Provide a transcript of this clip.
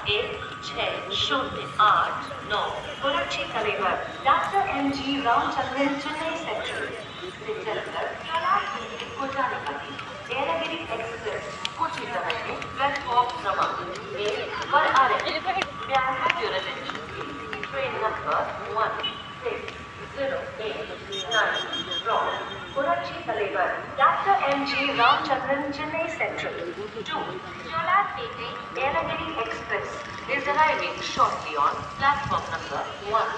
11608 புரட்சி தலைவர் doctor எம்.ஜி. Ramachandran Chennai central कोटानीपति Dehradun express कुछ ही समय में प्लेटफॉर्म क्रमांक 1 पर आ रहे हैं। Train number 16089 from Puratchi Thalaivar doctor M G. Ramachandran Chennai central to City Dehradun express is arriving shortly on platform number 1.